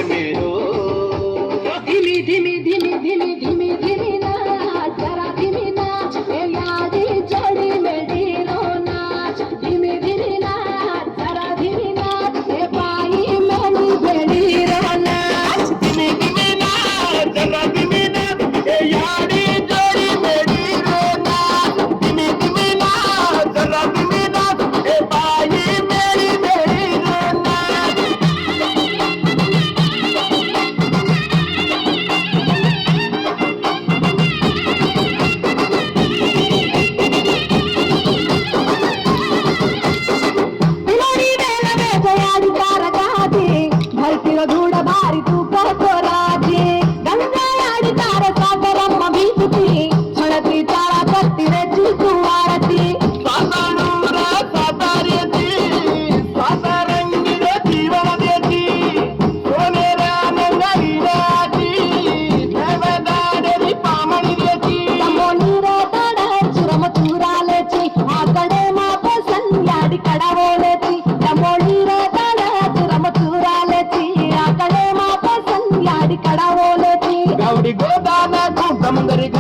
मेरो धिमी धिमी धिमी धिमी धिमी धिमी नाच जरा धिमी नाच ए यारी जोड़ी में ढीलो नाच धिमी धिमी नाच जरा धिमी नाच ए पाई मेरी बेड़ी रो नाच धीमे धीमे नाच जरा धीमे नाच ए यारी जोड़ी मेरी रो नाच धीमे धीमे नाच जरा धीमे नाच ए बाई मेरी मेरी रो नाच बिलोरी बेला में जयारी कारगाती भलती धूड़ बारी